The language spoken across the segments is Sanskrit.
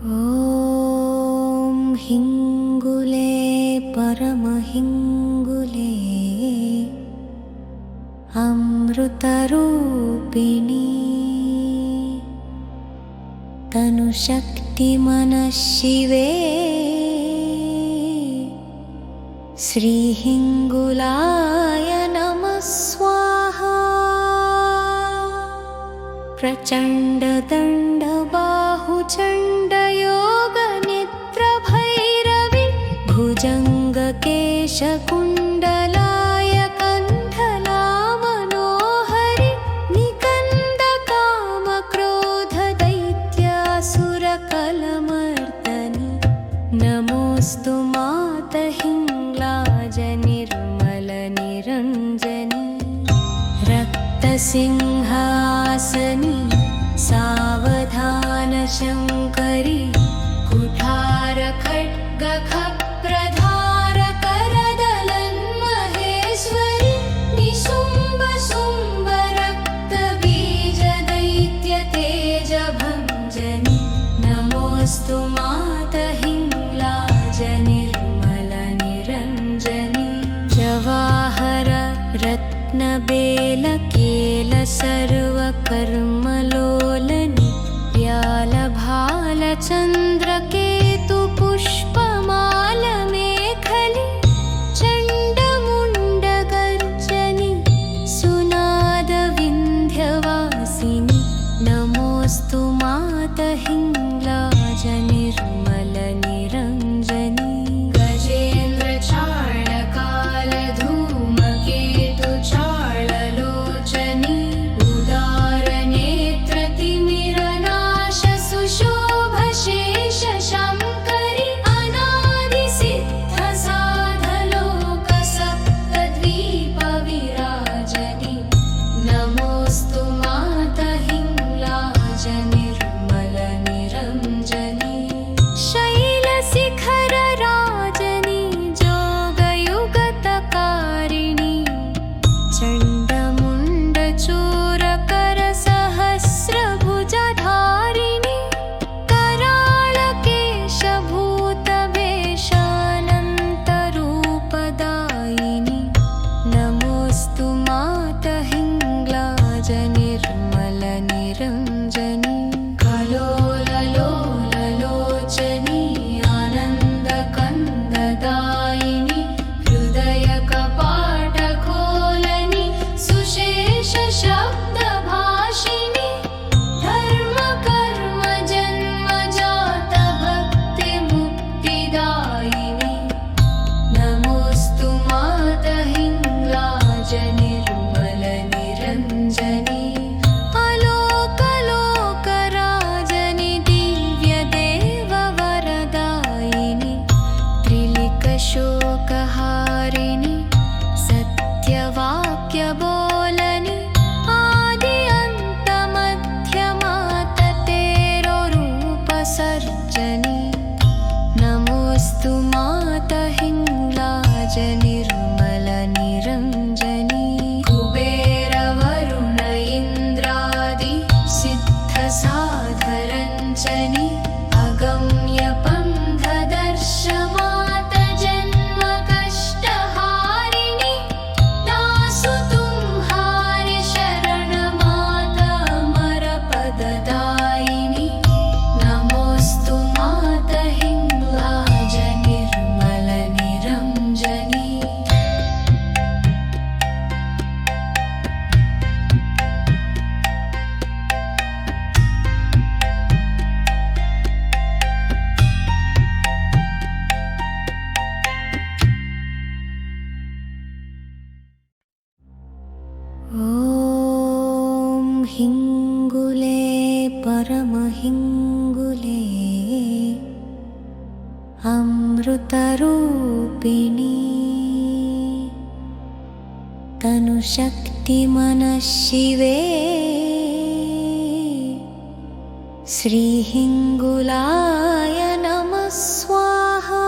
ॐ हिङ्गुले परमहिङ्गुले अमृतरूपिणी तनुशक्तिमनःशिवे श्रीहिङ्गुलाय नमः स्वाहा। प्रचण्डदण्डबाहुचण्डयोगनिद्रभैरवि भुजङ्गकेशकुण्डलाय कण्ठलामनोहरि निकन्दकामक्रोधदैत्यासुरकलमर्दनि नमोऽस्तु मातहिङ्गलाजनिर्मलनिरञ्जनि रक्तसिंहासनि सावधानशङ्करि कुठारखड्गखप्रधारकरदलन्महेश्वरि निशुम्भशुम्भरक्तबीजदैत्यतेजभञ्जनि नमोऽस्तु मातहिङ्गलाजनिर्मलनिरञ्जनि जवाहर रत्नबेलकेलसर्वकर्मलोलनि व्यालभालचन्द्रकेतुपुष्पमालमेखलि चण्डमुण्डगर्जनि सुनादविन्ध्यवासिनि नमोऽस्तु मातहिङ्गलाजनिर्मलनिरञ्जनि गजेन्द्रचाळकालधूमकेतुचाळलोचनि उदारनेत्रतिमिरनाशसुशोभशेषशङ्करि अनादिसिद्धसाधलोकसप्तद्वीपविराजनि नमोऽस्तु मातहिङ्गलाजनिर्मलनिरञ्जनि शैलशिखरराजनि जोगयुगतकारिणि चण्डमुण्डचूरकरसहस्रभुजधारिणि कराळकेशभूतवेषानन्तरूपदायिनि नमोऽस्तु मातहिङ्गलाजनिर्मलनिरञ्जनि कलोललोललोचनि आनन्दकन्ददायिनि हृदयकपाटखोलनि सुशेषशब्दभाषिणि धर्मकर्मजन्मजातभक्तिमुक्तिदायिनि नमोऽस्तु मातहिङ्गलाजनिर्मलनिरञ्जनि अलोकलोकराजनि दिव्यदेववरदायिनि त्रिलिकशोकहारिणि सत्यवाक्यबोलनि आदि अन्तमध्यमाततेरोरूपसर्जनि नमोऽस्तु मातहिङ्गलाजनिर्मलनिरञ्जनि कुबेरवरुण इन्द्रादि सिद्धसाधरञ्जनि अगम्यपन्थदर्शमातजन्मकष्टहारिणि दासुतुम्हारि शरणमातामरपददायिनि नमोऽस्तु मातहिङ्गलाजनिर्मलनिरञ्जनि ॐ हिङ्गुले परमहिङ्गुले अमृतरूपिणी तनुशक्तिमनःशिवे श्रीहिङ्गुलाय नमः स्वाहा।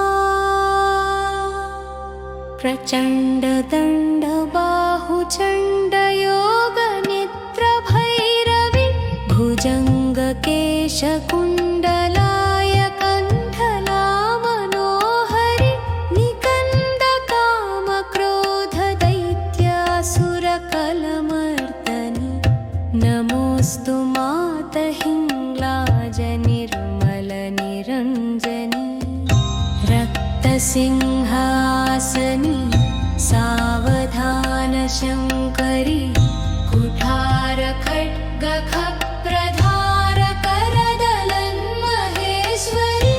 प्रचण्डदण्डबाहुचण्डयोगनिद्रभैरवि भुजङ्गकेशकुण्डलाय निर्मलनिरञ्जनी रक्तसिंहासनी सावधानशङ्करी कुठारखड्गखप्रधार करदलन्महेश्वरी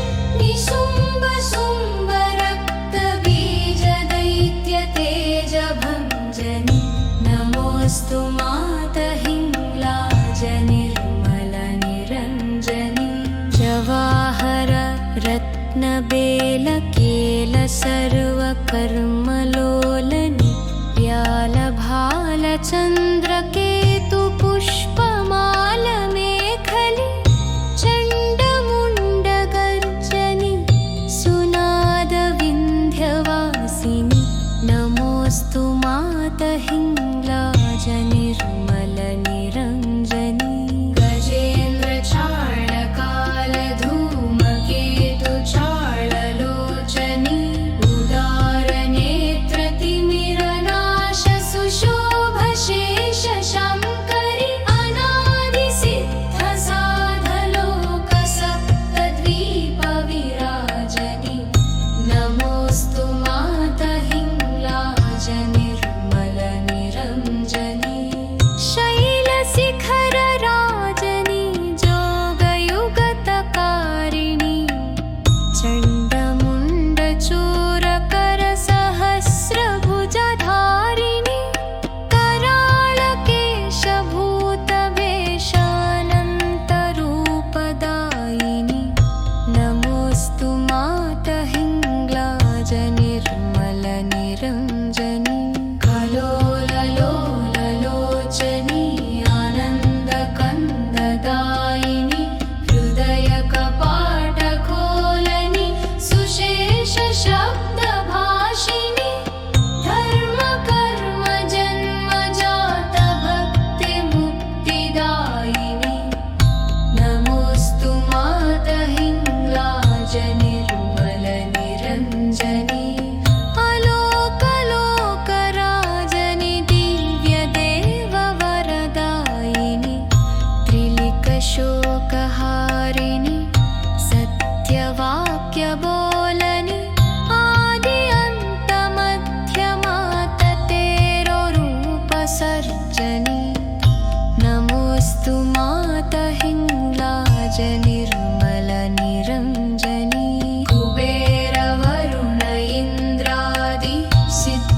निशुम्भशुम्भरक्तबीजदैत्यतेजभञ्जनी नमोऽस्तु मातहिङ्ग्लाज निर्मलनिरञ्जनी जवाहर रत्नबेलकेल सर्वकर्मलोलनि व्यालभालचन्द्रकेतु पुष्पमालमेखली चण्डमुण्डगर्जनि सुनादविन्ध्यवासिनि नमोऽस्तु मातहिङ्ग्लाज निर्मलनिरञ्जनी गजेन्द्रचारणकालधूमकेतुचाळलोचनी उदारनेत्रतिमिरनाशसुशोभशेषशङ्करि अनादिसिद्धसाधलोकसप्तद्वीपविराजनि नमोऽस्तु मातहिङ्ग्लाज निर्मलनिरञ्जनी शैलशिखरराजनि जोगयुगतकारिणि चण्डमुण्डचूरकरसहस्रभुजधारिणि कराळकेशभूतवेषानन्तरूपदायिनि नमोऽस्तु मातहिङ्ग्लाज निर्मलनिरञ्जनी कलोललोललोचनी आनन्दकन्ददायिनि हृदयकपाटकोलनि सुशेषशब्दभाषिनि धर्मकर्मजन्मजातभक्तिमुक्तिदायिनि नमोऽस्तु मातहिङ्ग्लाज निर्मलनिरञ्जनी अलोकलोकराजनि दिव्यदेववरदायिनि त्रिलिकशोकहारिणि सत्यवाक्यबोलनि आदि अन्तमध्यमाततेरोरूपसर्जनि नमोऽस्तु मातहिङ्ग्लाज निर्मलनिरञ्जनी कुबेरवरुण इन्द्रादि सिद्धसाधरञ्जनि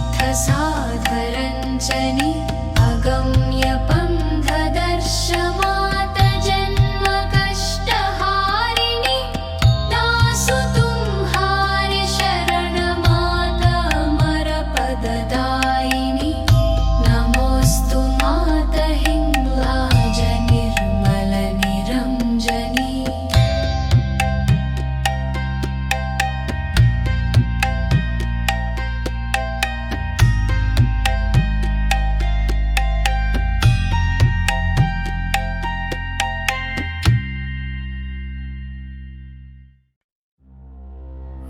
अगम्यपन्थदर्शमातजन्मकष्टहारिणि दासुतुम्हारि शरणमातामरपददायिनि नमोऽस्तु मातहिङ्ग्लाज निर्मलनिरञ्जनी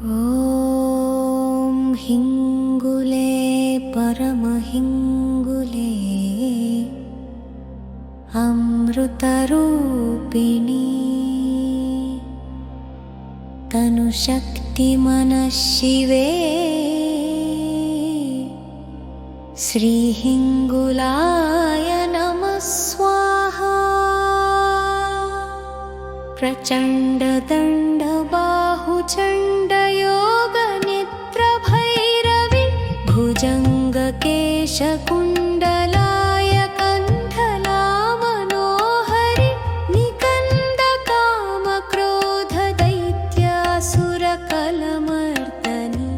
ॐ हिङ्गुले परमहिङ्गुले अमृतरूपिणी तनुशक्तिमनःशिवे श्रीहिङ्गुलाय नमः स्वाहा प्रचण्डदण्डबाहुचण्डयोगनिद्रभैरवि भुजङ्गकेशकुण्डलाय कण्ठलामनोहरि निकन्दकामक्रोधदैत्यासुरकलमर्दनि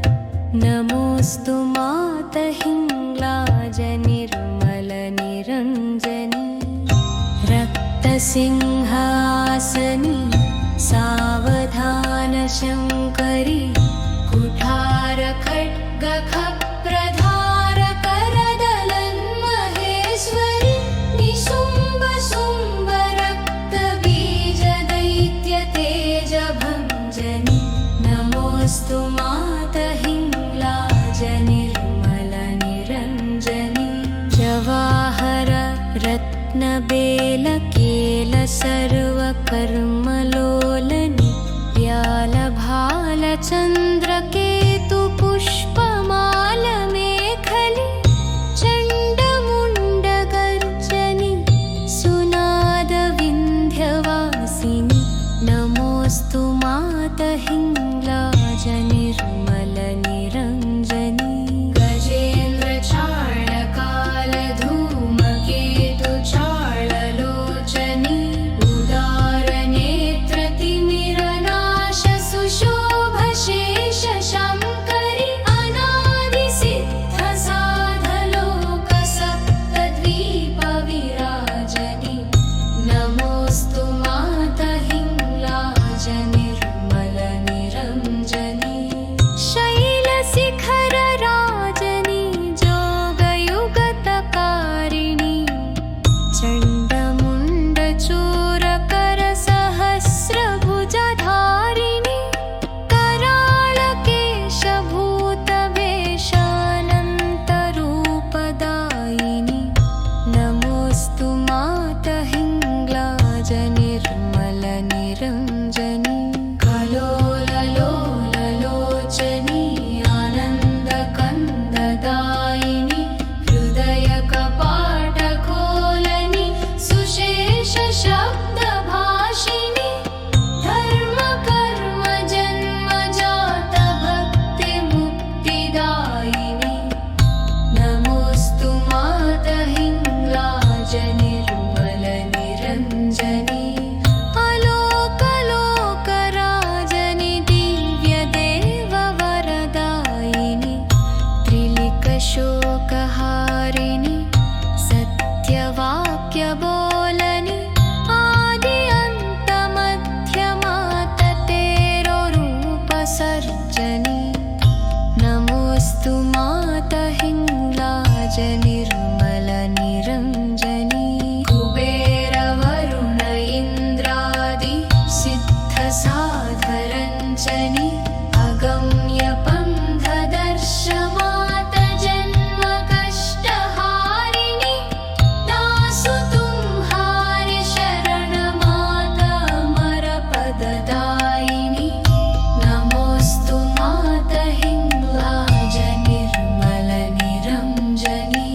नमोऽस्तु मातहिङ्ग्लाज निर्मलनिरञ्जनी रक्तसिंहासनी सावधानशङ्करी कुठारखड्गखप्रधार करदलन्महेश्वरि निशुम्भशुम्भरक्तबीजदैत्यतेजभञ्जनि नमोऽस्तु मातहिङ्ग्लाज निर्मलनिरञ्जनी जवाहर रत्नबेलकेल सर्वकर्मलो चन्द्रकेतु पुष्पमालमेखली चण्डमुण्डगर्जनि सुनादविन्ध्यवासिनि नमोऽस्तु मातहिङ्ग्लाज निर्मलनिरञ्जनी गजेन्द्रचार्णकालधूमकेतु चार्ललोचनी उदारनेत्रतिमिरनाश सुशोभशेषशङ्करि अनादिसिद्धसाधलोकसप्तद्वीपविराजनि नमोऽस्तु मातहिङ्ग्लाज निर्मलनिरञ्जनी शैलशिखरराजनि जोगयुगतकारिणि चण्डमुण्डचूरकरसहस्रभुजधारिणि कराळकेशभूतवेषानन्तरूपदायिनि नमोऽस्तु मातहिङ्ग्लाज निर्मलनिरञ्जनी कलोललोललोचनी आनन्दकन्ददायिनि हृदयकपाटकोलनि सुशेषशब्दभाषिणि धर्मकर्मजन्मजातभक्तिमुक्तिदायिनि नमोऽस्तु मातहिङ्ग्लाज निर्मलनिरञ्जनी अलोकलोकराजनि दिव्यदेववरदायिनि त्रिलिकशोकहारिणि सत्यवाक्यबोलनि आदि अन्तमध्यमाततेरोरूपसर्जनि नमोऽस्तु मातहिङ्ग्लाज निर्मलनिरञ्जनी कुबेरवरुण इन्द्रादि सिद्धसाधरञ्जनि अगम्यपन्थदर्शमातजन्मकष्टहारिणि दासुतुम्हारि शरणमातामरपददायिनि नमोऽस्तु मातहिङ्ग्लाज निर्मलनिरञ्जनी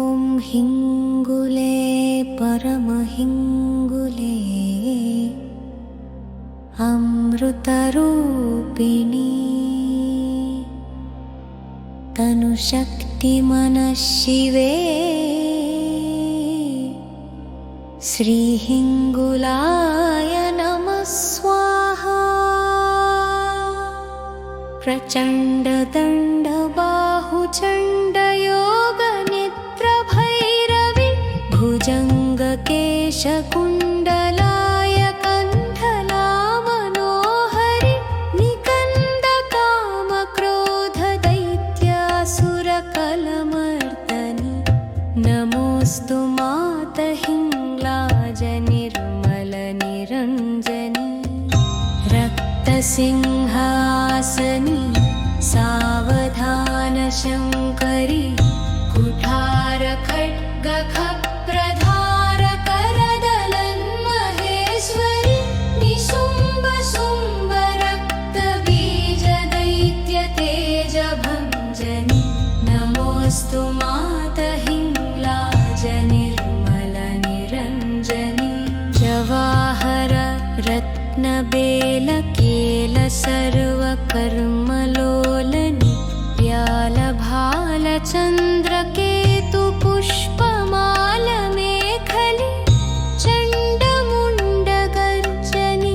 ॐ हिङ्गुले परमहिङ्गुले अमृतरूपिणी तनुशक्तिमनःशिवे श्रीहिङ्गुलाय नमः स्वाहा प्रचण्डदण्डबाहुचण्डयोगनिद्रभैरवि भुजङ्गकेशकुण्डलाय कण्ठलामनोहरि निकन्दकामक्रोधदैत्यासुरकलमर्दनि नमोऽस्तु मातहिङ्ग्लाज निर्मलनिरञ्जनी रक्तसिंहासनि सावधानशङ्करि कुठारखड्गखप्रधारकरदलन्महेश्वरि निशुम्भशुम्भरक्तबीजदैत्यतेजभञ्जनि नमोऽस्तु मातहिङ्ग्लाज निर्मलनिरञ्जनी जवाहर रत्नबेलकेलसर्वकर्मलोलनि व्यालभालचन्द्रकेतु पुष्पमालमेखली चण्डमुण्डगर्जनि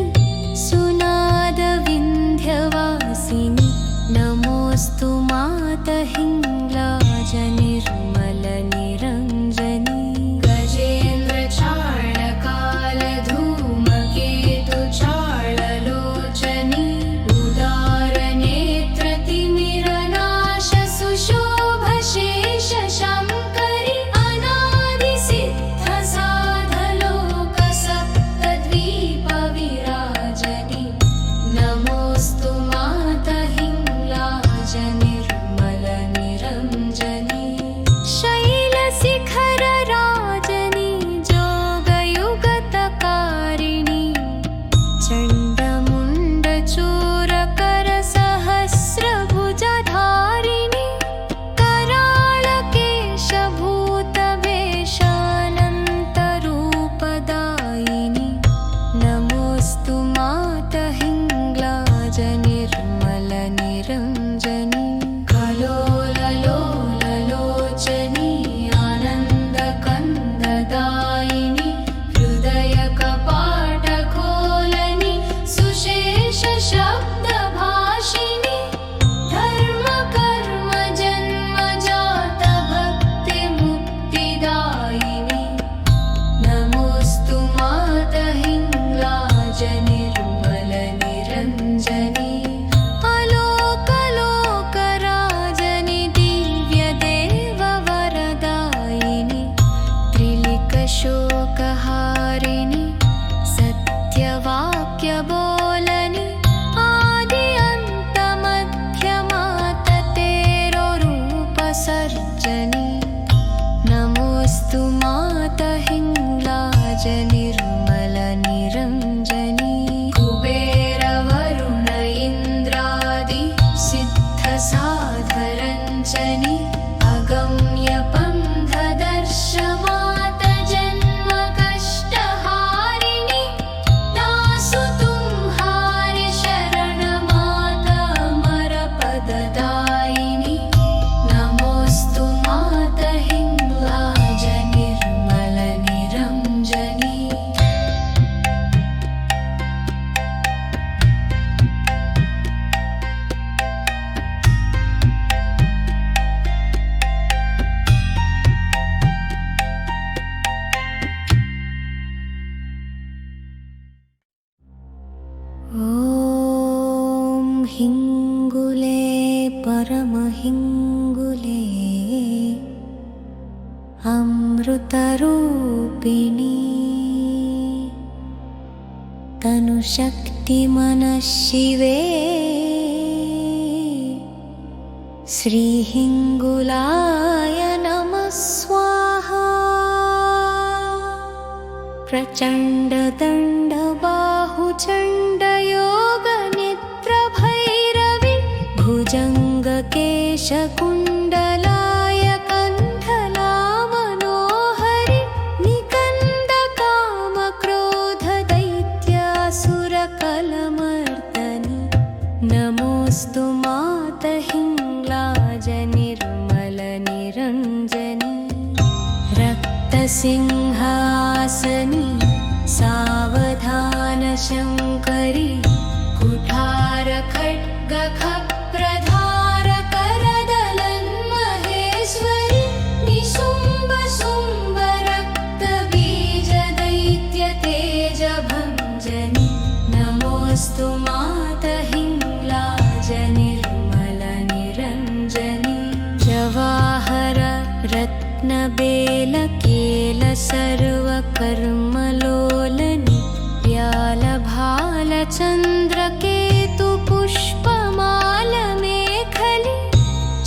सुनादविन्ध्यवासिनि नमोऽस्तु मातहिङ्ग्लाज निर्मलनिरञ्जनी गजेन्द्रचार्णकालधूमकेतु चार्ललोचनी उदारनेत्रतिमिरनाश सुशोभशेष परमहिङ्गुले अमृतरूपिणी तनुशक्तिमनःशिवे श्रीहिङ्गुलाय नमः स्वाहा। प्रचण्डदण्डबाहुचण्डयोगनिद्रभैरवि भुजङ्गकेशकुण्डलाय कण्ठलामनोहरि निकन्दकामक्रोधदैत्यासुरकलमर्दनि नमोऽस्तु मातहिङ्गलाजनिर्मलनिरञ्जनि रक्तसिंहासनि सावधानशङ्करि कुठारखड्गखप्रधारकरदलन्महेश्वरि निशुम्भशुम्भरक्तबीजदैत्यतेजभञ्जनि नमोऽस्तु मातहिङ्गलाजनिर्मलनिरञ्जनि जवाहर रत्नबेलकेलसर्वकर्मलोलनि व्यालभालचन्द्रकेतुपुष्पमालमेखलि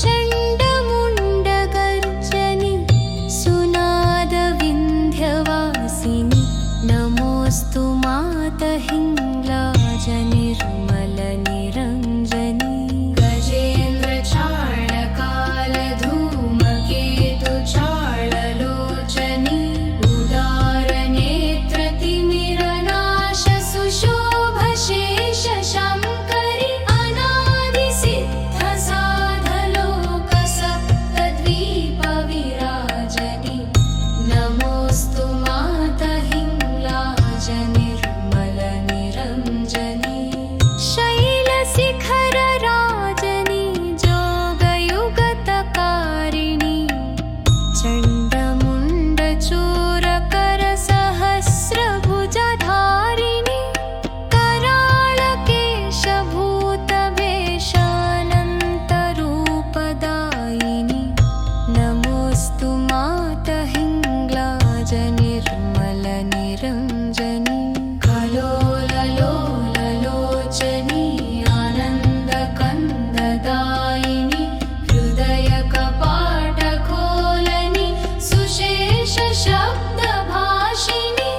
चण्डमुण्डगर्जनि सुनादविन्ध्यवासिनि नमोऽस्तु मातहिङ्गलाजनिर्मलनिरञ्जनि गजेन्द्रचार्णकालधूमकेतुचार्णलोचनि उदारनेत्रतिमिरनाशसुशोभशेषशङ्करि अनादिसिद्धसाधलोकसप्तद्वीपविराजनि नमोऽस्तु मातहिङ्गलाजनिर्मलनिरञ्जनि शैलशिखरराजनि जोगयुगतकारिणि चण्डमुण्डचूरकरसहस्रभुजधारिणि कराळकेशभूतवेषानन्तरूपदायिनि नमोऽस्तु मातहिङ्गलाजनिर्मलनिरञ्जनि कलोललोललोचनि आनन्दकन्ददायिनि हृदयकपाटखोलनि सुशेषशब्दभाषिणि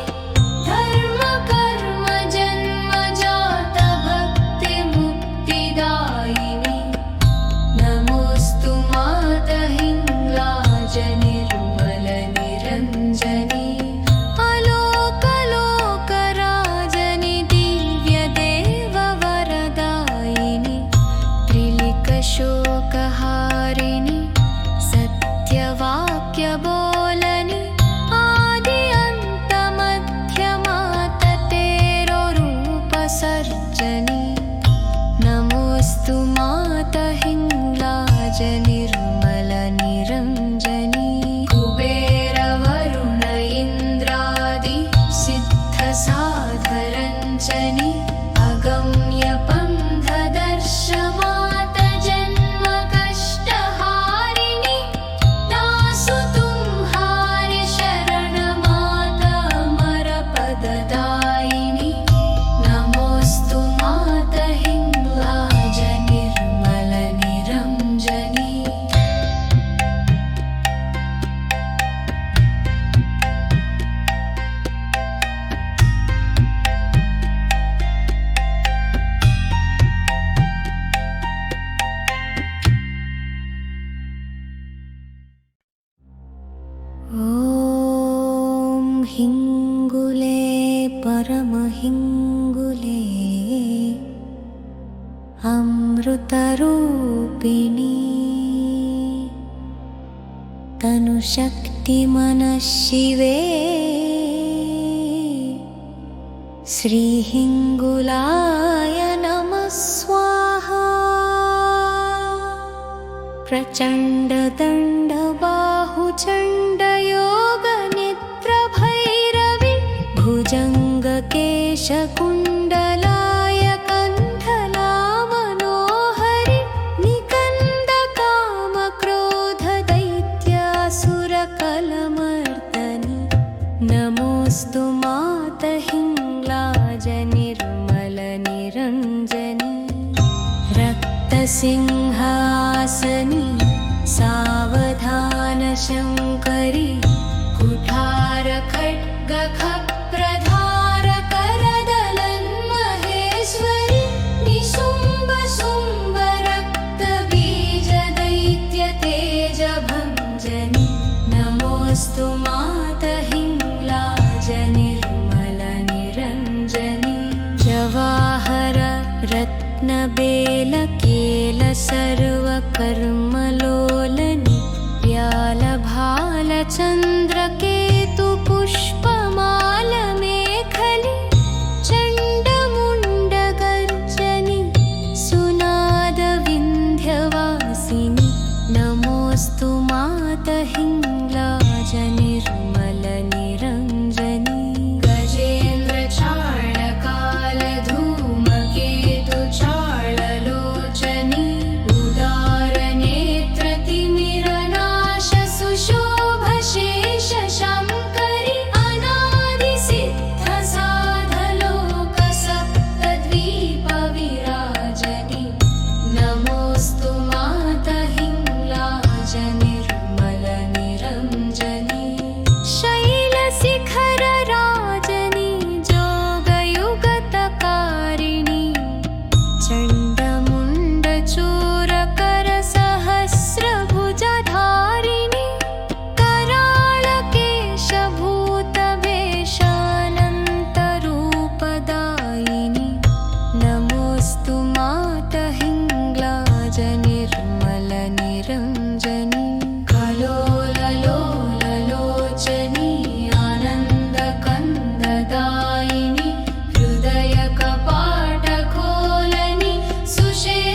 धर्मकर्मजन्मजातभक्तिमुक्तिदायिनि नमोऽस्तु मातहिङ्गलाजनिर्मलनिरञ्जनि अलोकलोकराजनि दिव्यदेववरदायिनि त्रिलिकशोकहारिणि सत्यवाक्यबोलनि आदि अन्तमध्यमाततेरोरूपसर्जनि नमोऽस्तु मातहिङ्गलाजनिर्मलनिरञ्जनि कुबेरवरुण इन्द्रादि सिद्धसाधरञ्जनि अगम्यपन्थदर्शमातजन्मकष्टहारिणि दासुतुम्हारि शरणमातामरपददायिनि नमोऽस्तु मातहिङ्गलाजनिर्मलनिरञ्जनि ॐ हिङ्गुले परमहिङ्गुले अमृतरूपिणी तनुशक्तिमनःशिवे श्रीहिङ्गुलाय नमः स्वाहा। प्रचण्डदण्डबाहुचण्डयोगनिद्रभैरवि भुजङ्गकेशकुण्डलाय कण्ठलामनोहरि निकन्द नमोऽस्तु मातहिङ्लाजनिर्मलनिरञ्जनी रक्तसिंहासनी सावधानशङ्करी कुठारखड्गखप्रधारकरदलन्महेश्वरि निशुम्बशुम्बरक्तबीजदैत्यतेजभञ्जनि नमोऽस्तु मातहिङ्लाजनिर्मलनिरञ्जनि जवाहर रत्नबेलकेलसर्वकर्मलोलनि व्यालभालचन्द्रकेतुपुष्पमालमेखलि चण्डमुण्डगर्जनि सुनादविन्ध्यवासिनि नमोऽस्तु मातहिङ्लाजनिर्मलनिरञ्जनि गजेन्द्रचाळकालधूमकेतुचाळलोचनि उदारनेत्रतिमिरनाशसुशोभशेषशङ्करि अनादिसिद्धसाधलोकसप्तद्वीपविराजनि नमोऽस्तु मातहिङ्लाजनिर्मलनिरञ्जनि शैलशिखरराजनि जोगयुगतकारिणि चण्डमुण्डचूरकरसहस्रभुजधारिणि कराळकेशभूतवेषानन्तरूपदायिनि नमोऽस्तु मातहिङ्लाजनिर्मलनिरञ्जनि कलोललोललोचनि आनन्दकन्ददायिनि हृदयकपाटकोलनि सुशेषशब्दभाषिनि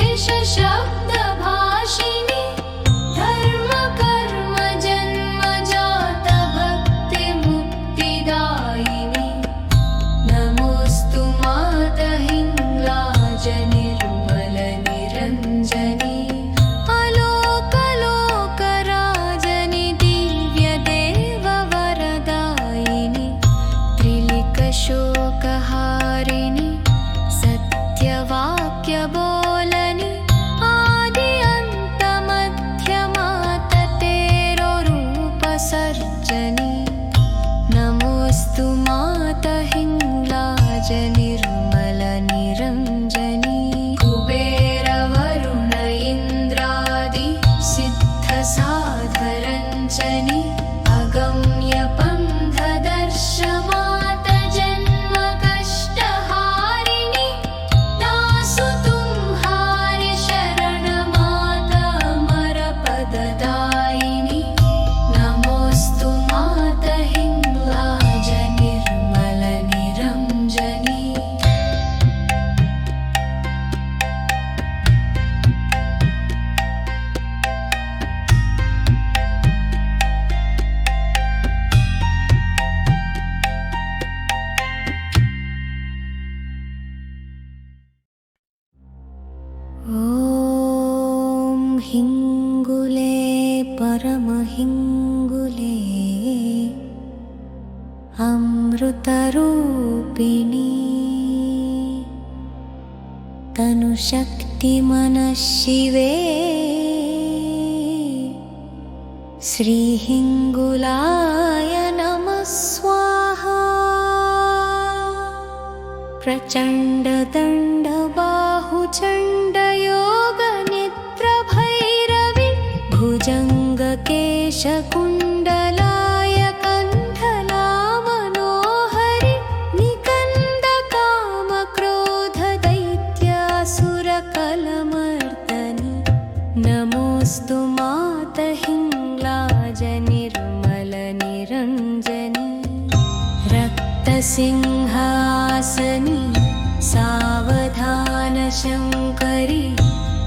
धर्मकर्मजन्मजातभक्तिमुक्तिदायिनि नमोऽस्तु मातहिङ्लाजनिर्मलनिरञ्जनि अलोकलोकराजनि दिव्यदेववरदायिनि त्रिलिकशोकहारिणि सत्यवाक्यबोलनि आदि अन्तमध्यमाततेरोरूपसर्जनि नमोऽस्तु मातहिङ्लाजनिर्मलनिरञ्जनि कुबेरवरुण इन्द्रादि सिद्धसाधरञ्जनि अगम्यपन्थदर्शमातजन्मकष्टहारिणि दासुतुम्हारि शरणमातामरपददायिनि नमोऽस्तु मातहिङ्लाजनिर्मलनिरञ्जनि ॐ हिङ्गुले परमहिङ्गुले अमृतरूपिणी तनुशक्तिमनःशिवे श्रीहिङ्गुलाय नमः स्वाहा प्रचण्डदण्डबाहुचण्डयोगनिद्रभैरवि भुजङ्गकेशकुण्डलाय कण्ठलामनोहरि निकन्दकामक्रोधदैत्यासुरकलमर्दनि नमोऽस्तु मातहिङ्लाजनिर्मलनिरञ्जनि रक्तसिंहासनी सावधानशङ्करि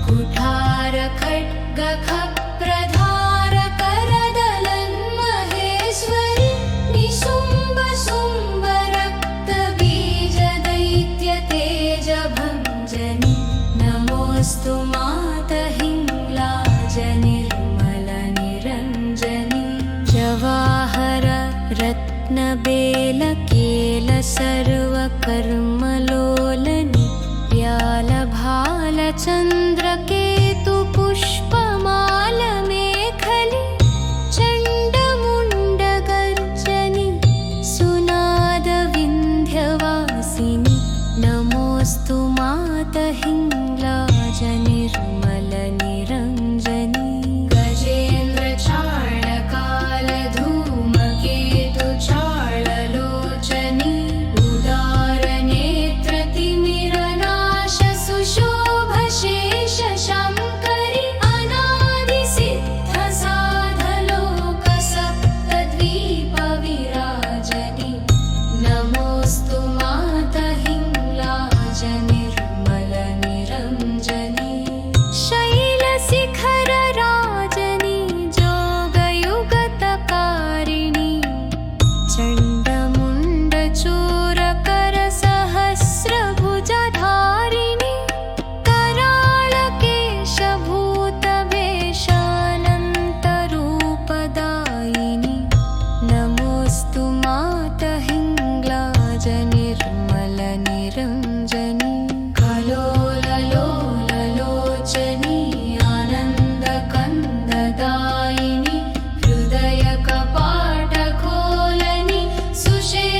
कुठारखड्गखप्रधारकरदलन्महेश्वरि निशुम्बशुम्बरक्तबीजदैत्यतेजभञ्जनि नमोऽस्तु मातहिङ्लाजनिर्मलनिरञ्जनि जवाहर रत्नबेल केल सर्वकर्मलोलनि व्यालभालचन्द्रकेतु पुष्पमालमेखलि चण्डमुण्डगर्जनि सुनादविन्ध्यवासिनि नमोऽस्तु मातहिङ्ग्लाज निर्मलनिरञ्जनि गजेन्द्रचाळकालधूमकेतु चाळलोचनि उदारनेत्रतिमिरनाश सुशोभशेषशङ्करि अनादिसिद्धसाधलोकसप्तद्वीपविराजनि नमोऽस्तु मातहिङ्ग्लाज निर्मलनिरञ्जनि शैलशिखरराजनि जोगयुगतकारिणि चण्डमुण्डचूरकरसहस्रभुजधारिणि कराळकेशभूतवेषानन्तरूपदायिनि नमोऽस्तु मातहिङ्ग्लाज निर्मलनिरञ्जनि कलोललोललोचनि आनन्दकन्ददायिनि हृदयकपाटकोलनि सुशेषशब्दभाषिनि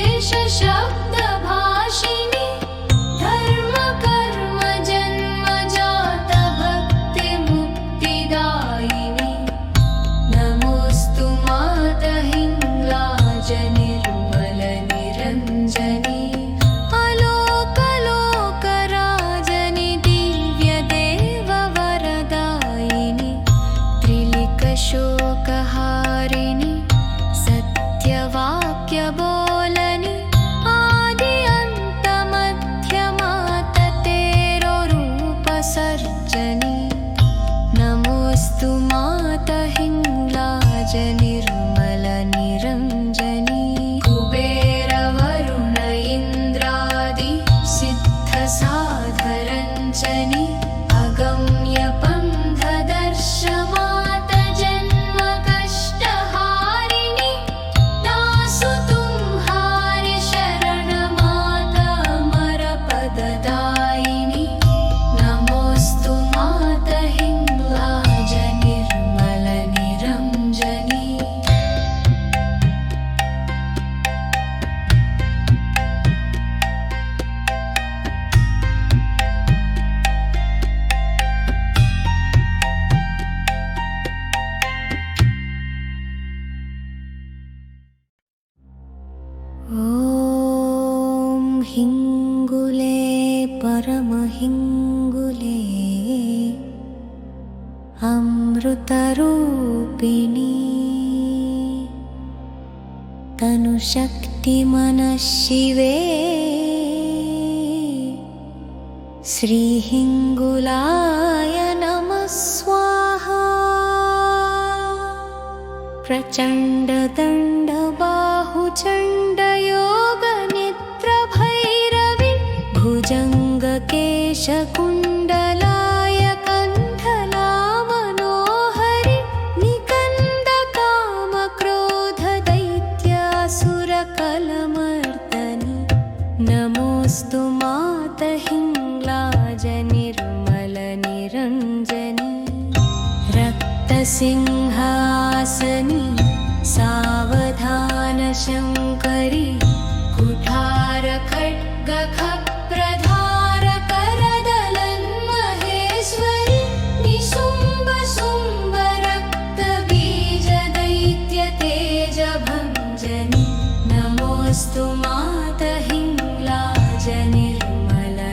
धर्मकर्मजन्मजातभक्तिमुक्तिदायिनि नमोऽस्तु मातहिङ्ग्लाज निर्मलनिरञ्जनि अलोकलोकराजनि दिव्यदेववरदायिनि त्रिलिकशोकहारिणि सत्यवाक्यबोलनि आदि अन्तमध्यमाततेरोरूपसर्जनि नमोऽस्तु मातहिङ्ग्लाज निर्मलनिरञ्जनि कुबेरवरुण इन्द्रादि सिद्धसाधरञ्जनि अगम्यपन्थदर्शमातजन्मकष्टहारिणि दासुतुम्हारि शरणमातामरपददायिनि नमोऽस्तु मातहिङ्ग्लाज निर्मलनिरञ्जनि ॐ हिङ्गुले परमहिङ्गुले अमृतरूपिणी तनुशक्तिमनःशिवे श्रीहिङ्गुलाय नमः स्वाहा प्रचण्डदण्डबाहुचण्डयोगनिद्रभैरवि भुजङ्गकेशकुण्डलाय कण्ठलामनोहरि निकन्दकामक्रोधदैत्यासुरकलमर्दनि नमोऽस्तु मातहिङ्ग्लाज निर्मलनिरञ्जनि रक्तसिंहासनि सावधानशङ्करि कुठारखड्गखप्रधारकरदलन्महेश्वरि निशुम्भशुम्भरक्तबीजदैत्यतेजभञ्जनि नमोऽस्तु मातहिङ्ग्लाज निर्मलनिरञ्जनि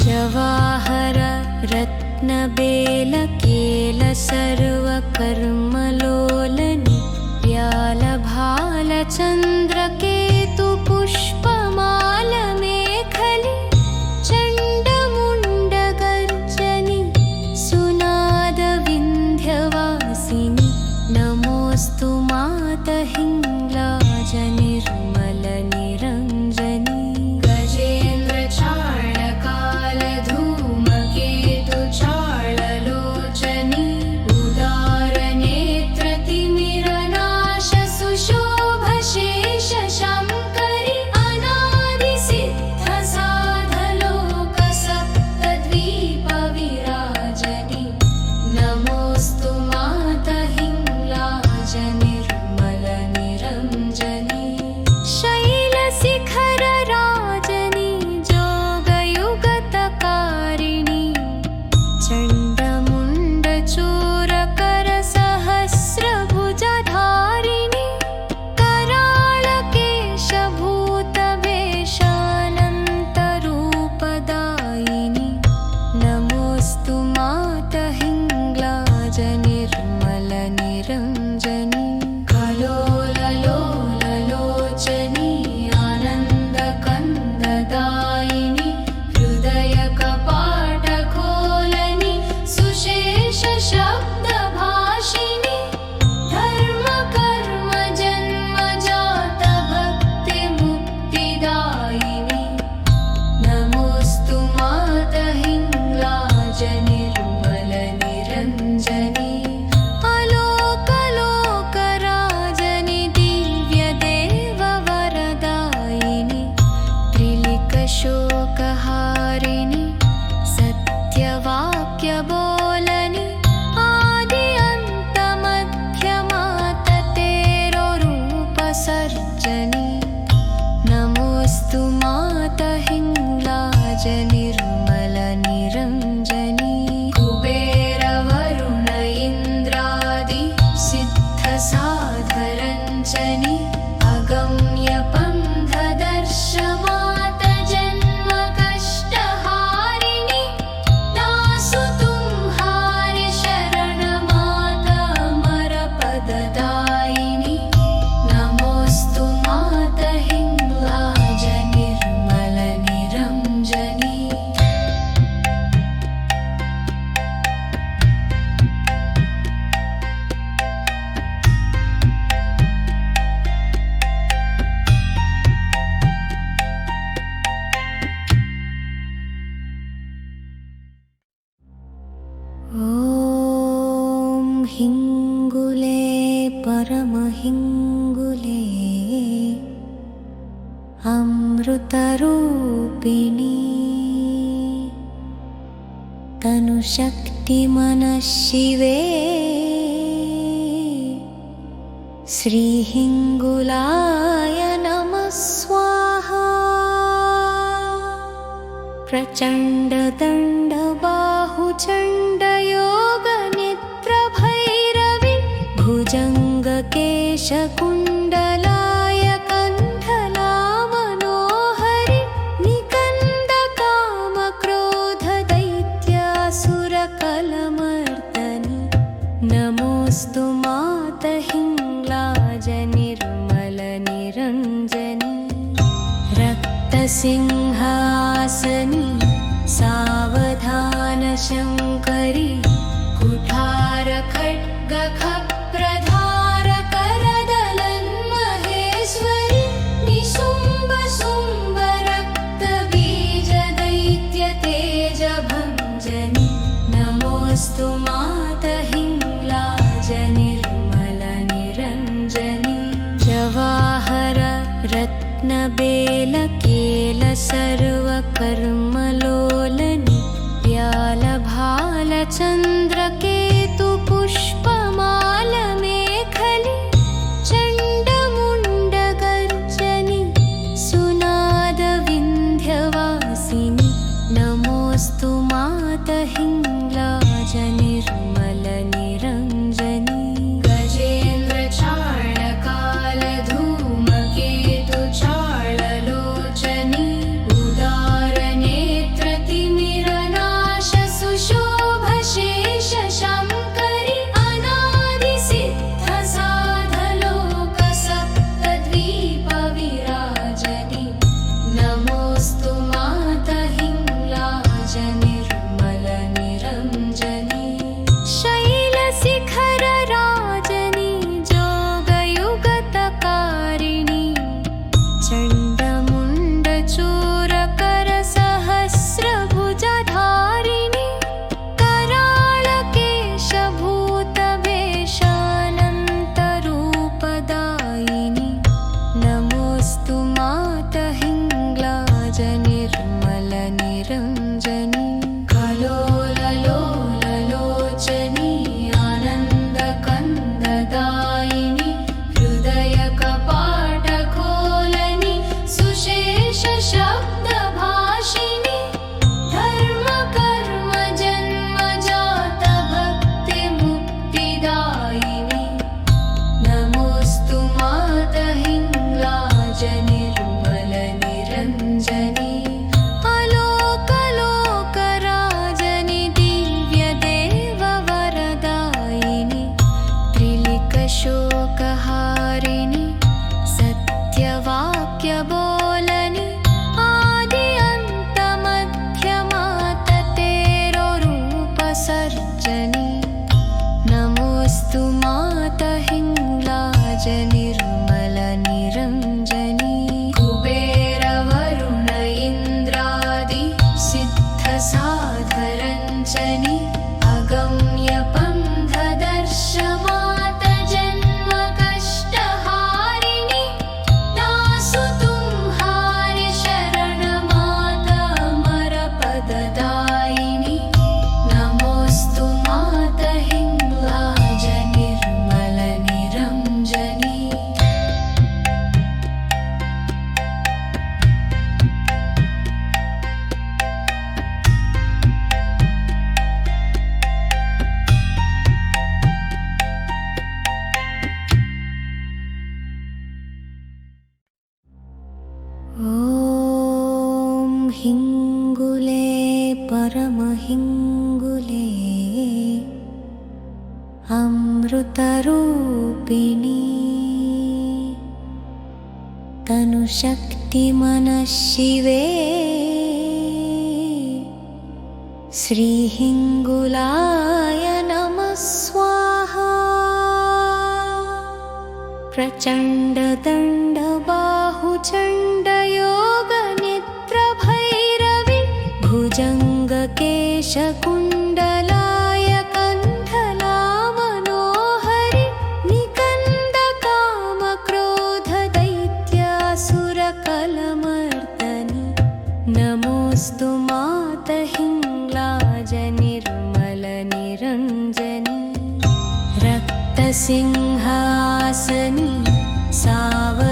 जवाहर रत्नबेलकेल सर्वकर्मलोलनि व्यालभालचन्द्रकेतु पुष्पमालमेखलि चण्डमुण्डगर्जनि सुनादविन्ध्यवासिनि नमोऽस्तु मातहिङ्ग्लाज निर्मलनिरञ्जनि गजेन्द्रचाळकालधूमकेतु चाळलोचनि उदारनेत्रतिमिरनाश सुशोभशेष सर्जनी नमोऽस्तु माता हिङ्गलाज निर्मल निरञ्जनी कुबेरवरुण इन्द्रादि सिद्ध साधरञ्जनी अगम्य पन्थदर्श माता जन्म कष्टहारिणी दासु तुम्हारे शरण माता अमर पददायिनी नमोऽस्तु माता हिङ्गलाज निर्मल निरञ्जनी ॐ हिङ्गुले परमहिङ्गुले अमृतरूपिणी तनुशक्तिमनःशिवे श्रीहिङ्गुलाय नमः स्वाहा प्रचण्डदण्डबाहुचण्डयोगनिद्रभैरवि भुजङ्गकेशकुण्डलाय कण्ठलामनोहरि निकन्दकामक्रोधदैत्यासुरकलमर्दनि नमोऽस्तु माता हिङ्गलाज निर्मल निरञ्जनी रक्तसिंहासनी सावधान शङ्करी कुठार खड्गखप्रधार करदलन्महेश्वरि निशुम्भ शुम्भ रक्तबीज दैत्य तेजभञ्जनि नमोऽस्तु माता हिङ्गलाज निर्मल निरञ्जनी जवाहर रत्नबेलकेल सर्वकर्मलोलनि व्यालभालचन्द्रकेतुपुष्पमालमेखलि चण्डमुण्डगर्जनि सुनादविन्ध्यवासिनि नमोऽस्तु माता हिङ्गलाज निर्मल निरञ्जनी गजेन्द्र चार्णकालधूमकेतु चार्ललोचनी उदारनेत्रतिमिरनाश सुशोभशेष शङ्करि अनादिसिद्ध साधलोक सप्तद्वीपविराजनि नमोऽस्तु माता हिङ्गलाज निर्मल निरञ्जनी शैलशिखरराजनि जोगयुगतकारिणि चण्डमुण्डचूरकरसहस्रभुजधारिणि कराळकेशभूतवेषानन्तरूपदायिनि नमोऽस्तु माता हिङ्गलाज निर्मल निरञ्जनी कलोललोललोचनी आनन्दकन्ददायिनि हृदयकपाटखोलनि सुशेषशब्दभाषिणि धर्मकर्मजन्मजातभक्तिमुक्तिदायिनि नमोऽस्तु माता हिङ्गलाज निर्मल निरञ्जनी अलोकलोकराजनि दिव्यदेववरदायिनि त्रिलिकशोकहारिणि सत्यवाक्यबोलनि आदि अन्तमध्यमाततेरोरूपसर्जनि नमोऽस्तु माता हिङ्गलाज निर्मल निरञ्जनी ॐ हिङ्गुले परमहिङ्गुले अमृतरूपिणी तनुशक्तिमनःशिवे श्रीहिङ्गुलाय नमः स्वाहा। प्रचण्डदण्डबाहुचण्डयोगनिद्रभैरवि भुजङ्गकेशकुण्डलाय कण्ठलामनोहरि निकन्दकामक्रोधदैत्यासुरकलमर्दनि नमोऽस्तु मातर्हिङ्लाजनिर्मलनिरञ्जनि रक्तसिंहासनि सावधानशङ्करि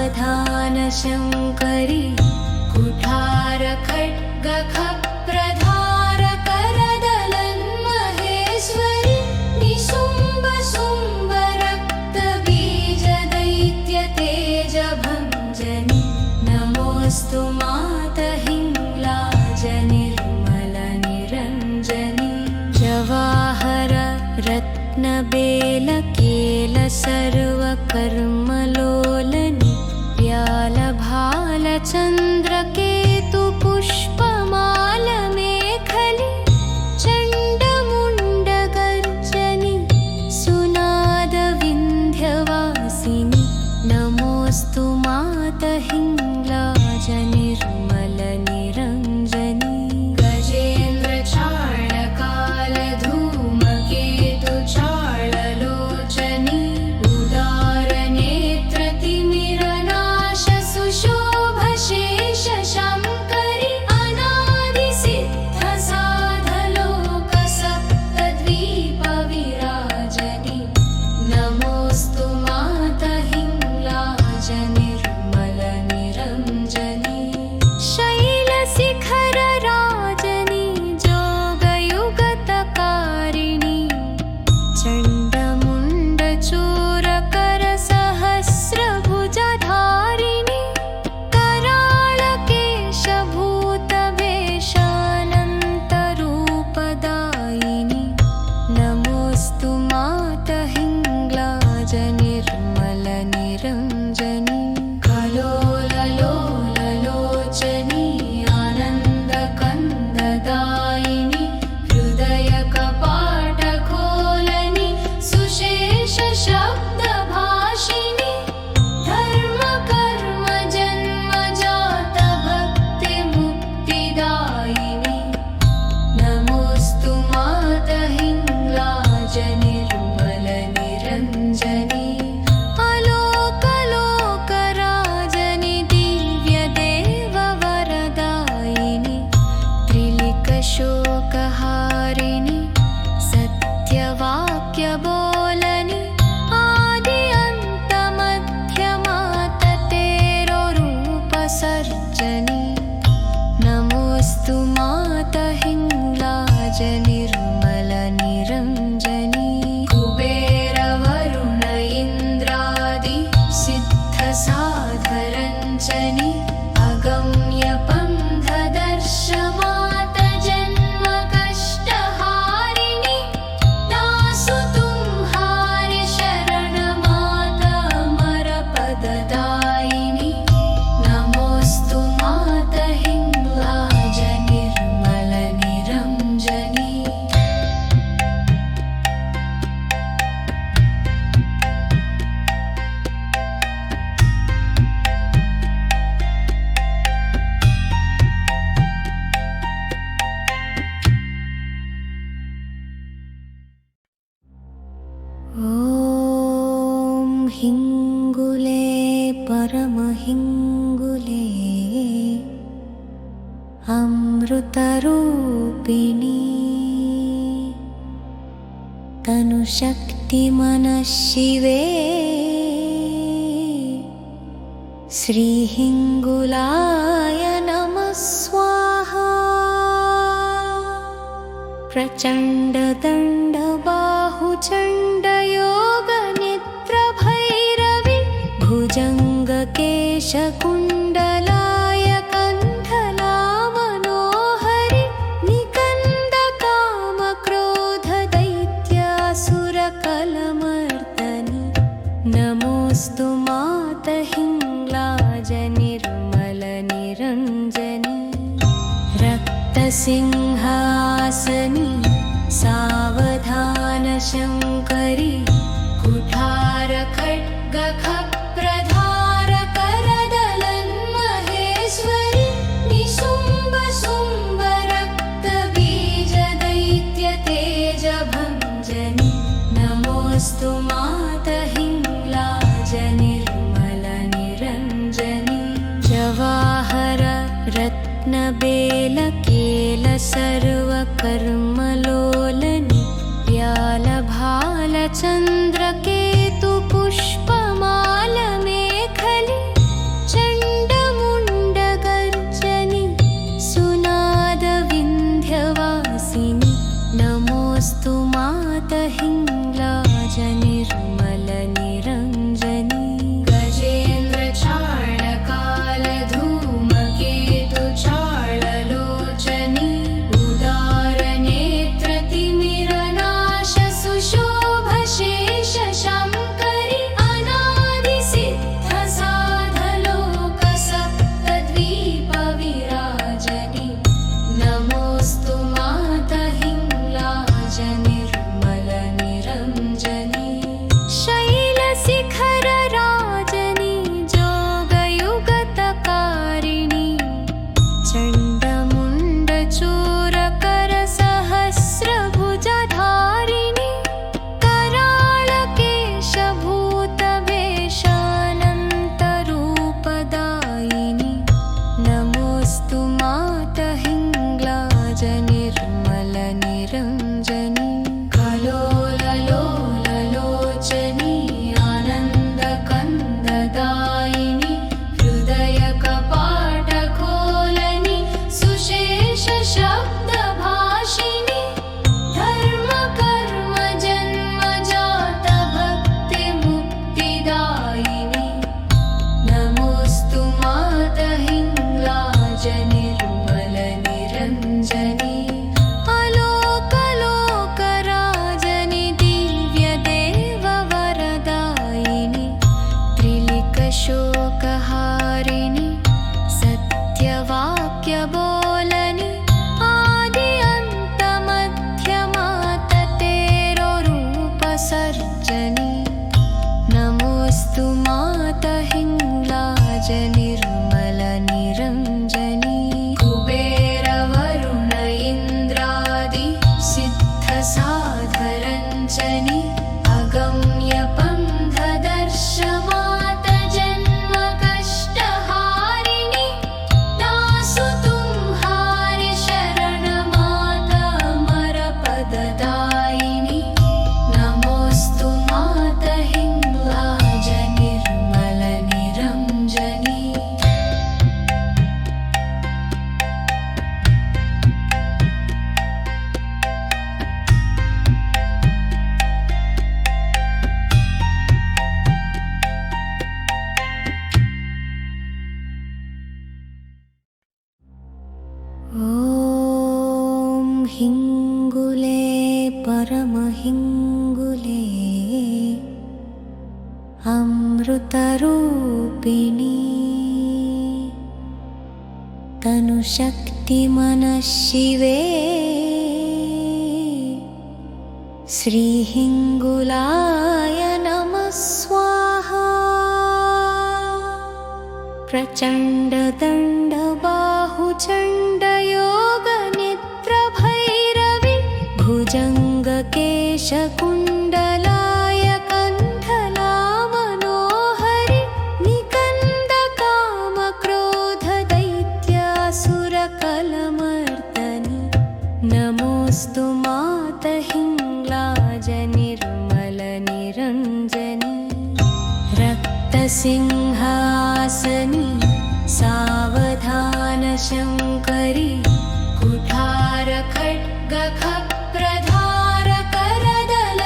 कुठारखड्गखप्रधारकरदलन्महेश्वरि निशुम्भशुम्भरक्तबीजदैत्यतेजभञ्जनि नमोऽस्तु मातर्हिङ्लाजनिर्मलनिरञ्जनि जवाहर रत्नबेलकेलसर्वकर्मलोलनि व्यालभालचन्द्रकेतुपुष्पमालमेखलि चण्डमुण्डगर्जनि सुनादविन्ध्यवासिनि नमोऽस्तु मातर्हिङ्लाजनिर्मलनिरञ्जनि गजेन्द्रचार्णकालधूमकेतुचार्णलोचनि उदारनेत्रतिमिरनाशसुशोभशेषशङ्करि अनादिसिद्धसाधलोकसप्तद्वीपविराजनि नमोऽस्तु मातर्हिङ्लाजनिर्मलनिरञ्जनि शैलशिखरराजनि जोगयुगतकारिणि चण्डमुण्डचूरकरसहस्रभुजधारिणि कराळकेशभूतवेषानन्तरूपदायिनि नमोऽस्तु मातर्हिङ्लाजनिर्मलनिरञ्जनि कलोललोललोचनि आनन्दकन्ददायिनि हृदयकपाटखोलनि सुशेषशब्दभाषिणि धर्मकर्मजन्मजातभक्तिमुक्तिदायिनि नमोऽस्तु मातर्हिङ्लाजनिर्मलनिरञ्जनि अलोकलोकराजनि दिव्यदेववरदायिनि त्रिलिकशोकहारिणि सत्यवाक्यबोलनि आदि अन्तमध्यमाततेरोरूपसर्जनि नमोऽस्तु मातर्हिङ्लाजनिर्मलनिरञ्जनि कुबेरवरुण इन्द्रादि सिद्धसाधरञ्जनि अगम्यपन्थदर्शमातजन्मकष्टहारिणि दासुतुम्हारि शरणमातामरपददायिनि नमोऽस्तु मातर्हिङ्लाजनिर्मलनिरञ्जनि ॐ हिङ्गुले परमहिङ्गुले अमृतरूपिणी तनुशक्तिमनःशिवे श्रीहिङ्गुलाय नमः स्वाहा। प्रचण्डदण्डबाहुचण्डयोगनिद्रभैरवि भुजङ्गकेशकुण्डलाय रक्तसिंहासनी सावधानशङ्करी कुठार खड्गखप्रधार करदलन्महेश्वरी निशुम्भ रक्तबीजदैत्यतेजभञ्जनी नमोऽस्तु मातहिङ्लाजनिर्मलनिरञ्जनी जवाहर रत्नबेलकेल सर्वकर्मलोलनि व्यालभालचन्द्रकेतुपुष्पमालमेखलि चण्डमुण्डगर्जनि सुनादविन्ध्यवासिनि नमोऽस्तु मातहिङ्लाजनिर्मलनिरञ्जनी निर्मलनिरञ्जनी कलोललोललोचनी आनन्दकन्ददायिनी हृदयकपाटखोलनि सुशेषशब्दभाषिनि धर्मकर्मजन्मजातभक्तिमुक्तिदायिनि नमोऽस्तु मातहिङ्लाजनिर्मलनिरञ्जनी शोकहारिणि सत्यवाक्यबोलनि आदि अन्तमध्यमाततेरोरूपसर्जनि नमोऽस्तु मातहिङ्लाजनिर्मलनिरञ्जनी कुबेरवरुण इन्द्रादि सिद्धसाधरञ्जनि अगम्यपन्थदर्शमा ॐ हिङ्गुले परमहिङ्गुले अमृतरूपिणी तनुशक्तिमनःशिवे श्रीहिङ्गुलाय नमः स्वाहा प्रचण्डदण्डबाहुचण्डयोगनिद्रभैरवि भुजङ्गकेशकुण्डलाय कण्ठलामनोहरि निकन्दकामक्रोधदैत्यासुरकलमर्दनि नमोऽस्तु मातहिङ्लाजनिर्मलनिरञ्जनी रक्तसिंहासनी सावधानशङ्करी कुठार खड्गखप्रधार करदलन्महेश्वरी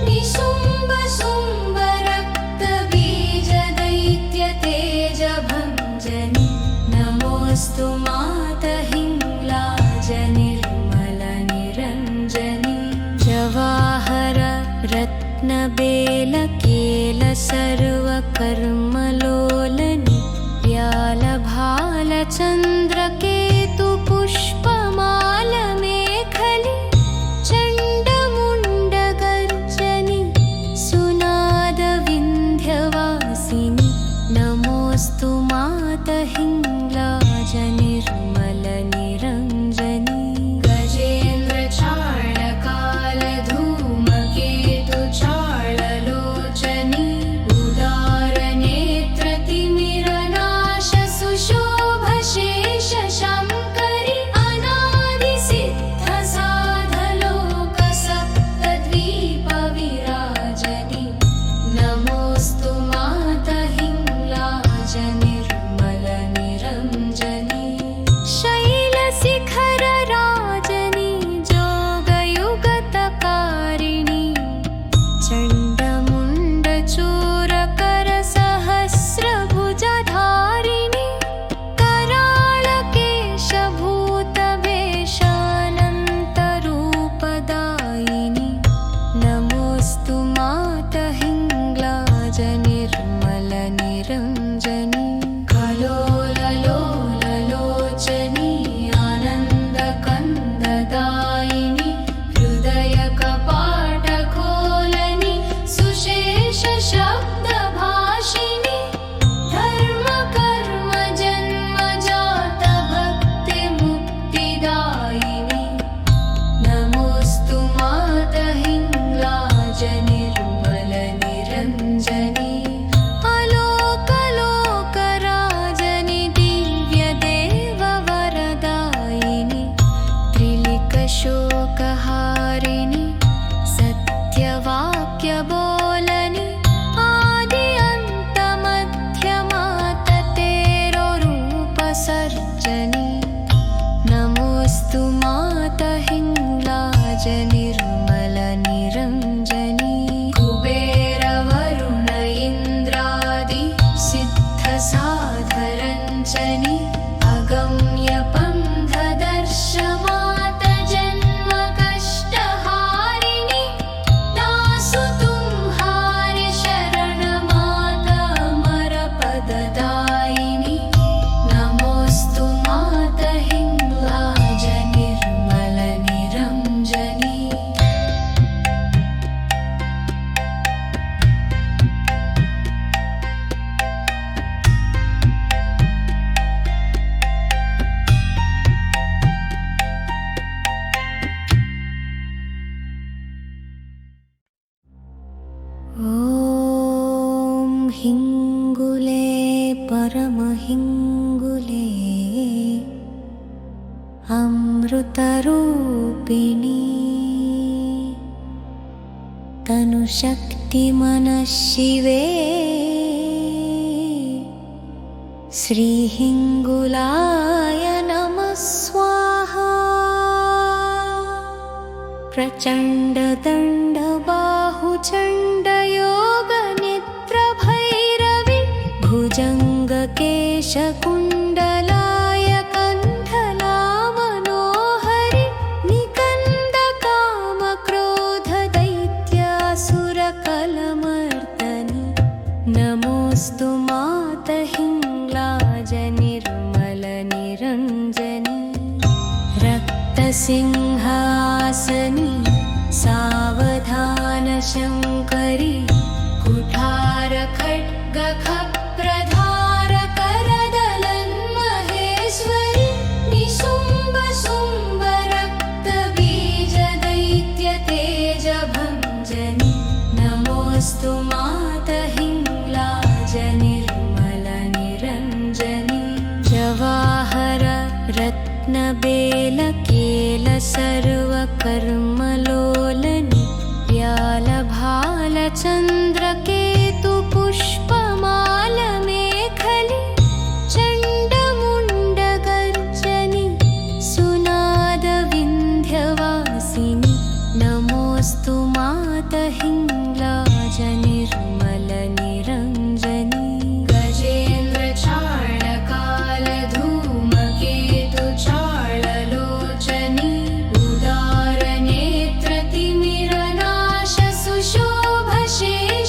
निशुम्भ रक्तबीजदैत्यतेजभञ्जनी नमोऽस्तु मातहिङ्लाजनिर्मलनिरञ्जनी जवाहर रत्नबेलकेल सर्वकर्मलोलनि व्यालभालचन्द्रकेतु नमोऽस्तु मातहिङ्ग्लाजनिर्मलनिरञ्जनी गजेन्द्रचार्णकालधूमकेतुचार्णलोचनी उदारनेत्रतिमिरनाश सुशोभशेषशङ्करि अनादिसिद्धसाधलोकसप्तद्वीपविराजनी नमोऽस्तु मातहिङ्ग्लाजनिर्मलनिरञ्जनी शैलशिखरराजनी जोगयुगतकारिणी चण्डमुण्डचूरकरसहस्रभुजधारिणी कराळकेशभूतवेषानन्तरूपदायिनी नमोऽस्तु मातहिङ्ग्लाजनिर्मलनिरञ्जनी कलोललोललोचनी आनन्दकन्ददायिनी हृदयकपाटखोलनी सुशेषशब्दभाषिणी धर्मकर्मजन्मजातभक्तिमुक्तिदायिनी नमोऽस्तु मातहिङ्ग्लाजनिर्मलनिरञ्जनी अलोकलोकराजनि दिव्यदेववरदायिनी त्रिलिकशोकहारिणि सत्यवाक्यबोलनि आदि अन्तमध्यमाततेरोरूपसर्जनी नमोऽस्तु मातहिङ्ग्लाजनिर्मलनिरञ्जनी कुबेरवरुण इन्द्रादि सिद्धसाधरञ्जनी अगम्यपन्थदर्शमातजन्मकष्टहारिणि दासुतुम्हारि शरणमातामरपददायिनि नमोऽस्तु मातहिङ्ग्लाजनिर्मलनिरञ्जनी ॐ हिङ्गुले परमहिङ्गुले अमृतरूपिणी तनुशक्तिमनःशिवे श्रीहिङ्गुलाय नमः स्वाहा प्रचण्डदण्डबाहुचण्डयोगनिद्रभैरवि भुजङ्गकेशकुण्डलाय कण्ठलामनोहरि निकन्दकामक्रोधदैत्यासुरकलमर्दनि नमोऽस्तु मातहिङ्ग्लाजनिर्मलनिरञ्जनी रक्तसिंहासनी सावधानशङ्करि कुठारखड्गखप्रधारकरदलन्महेश्वरि निशुम्भशुम्भरक्तबीजदैत्यतेजभञ्जनि नमोऽस्तु मातहिङ्ग्लाजनिर्मलनिरञ्जनी जवाहर रत्नबेलकेलसर्वकर्मलोलनि व्यालभालचन्द्रकेतुपुष्पमालमेखलि चण्डमुण्डगर्जनि सुनादविन्ध्यवासिनि नमोऽस्तु मातहिङ्ग्लाजनिर्मलनिरञ्जनी गजेन्द्रचार्णकालधूमकेतुचार्णलोचनी उदारनेत्रतिमिरनाश सुशोभशेषशङ्करि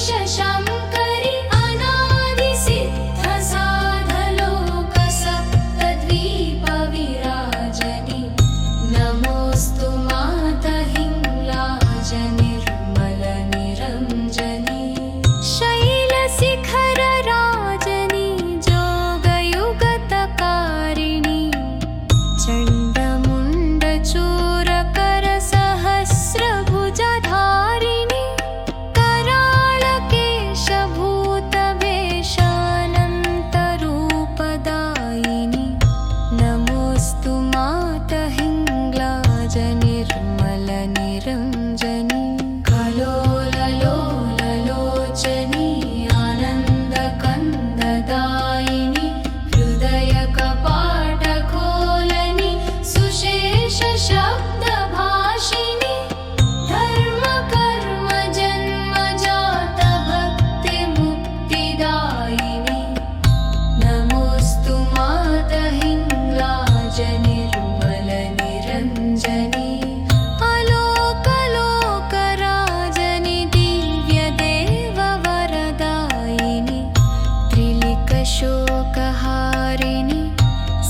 हारिणि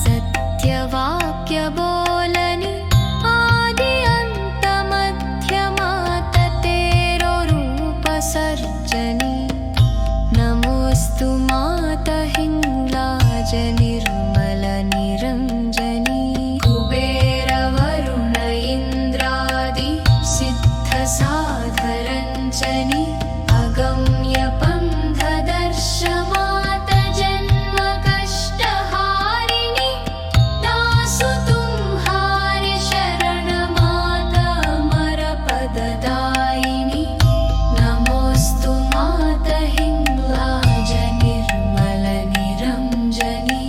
सत्यवाक्यबोलनि आदि अन्तमध्यमा तेरो रूपसर्जनि नमोऽस्तु माता हिङ्गलाज निर्मलनिरञ्जनी कुबेरवरुण इन्द्रादि सिद्धसाधरञ्जनी अगम्य पन्थदर्शमात जन्मकष्टहारिणि दासु तुम्हारे शरणमाता अमरपददायिनि नमोऽस्तु माता हिङ्गलाज निर्मलनिरञ्जनी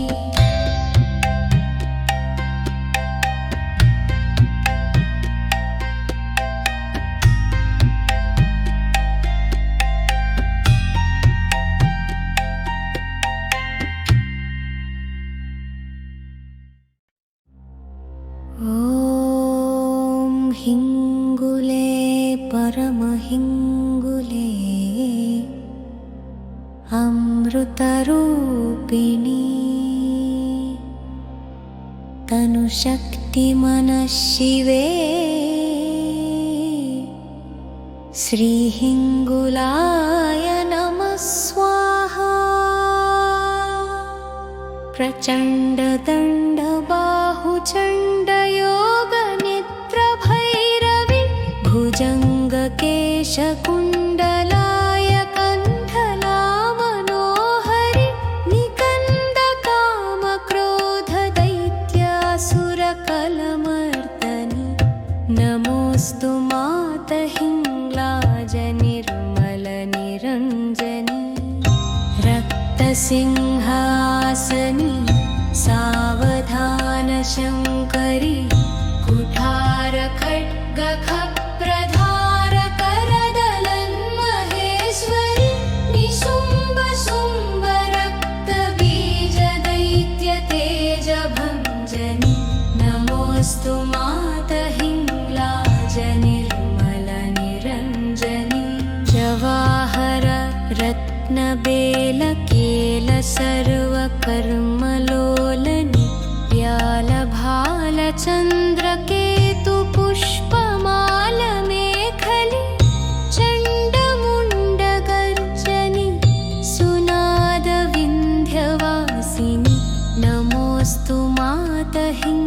ॐ हिङ्गुले परमहिङ्गुले अमृतरूपिणी तनुशक्तिमनःशिवे श्रीहिङ्गुलाय नमः स्वाहा प्रचण्डदण्डबाहुचण्डयोगनिद्रभैरवि भुजङ्गकेशकुण्डलाय कण्ठलामनोहरि निकन्दकामक्रोधदैत्यासुरकलमर्दनि नमोऽस्तु माता हिङ्गलाज निर्मलनिरञ्जनी रक्तसिंहासनी सावधानशङ्करि कुठारखड्गखप्रधारकरदलन्महेश्वरि निशुम्भशुम्भरक्तबीजदैत्यतेजभञ्जनि नमोऽस्तु माता हिङ्गलाज निर्मलनिरञ्जनी जवाहर रत्नबेलकेल सर्वकर्मलोलनि व्यालभालचन्द्रकेतुपुष्पमालमेखलि चण्डमुण्डगर्जनि सुनादविन्ध्यवासिनि नमोऽस्तु माता हिङ्गलाज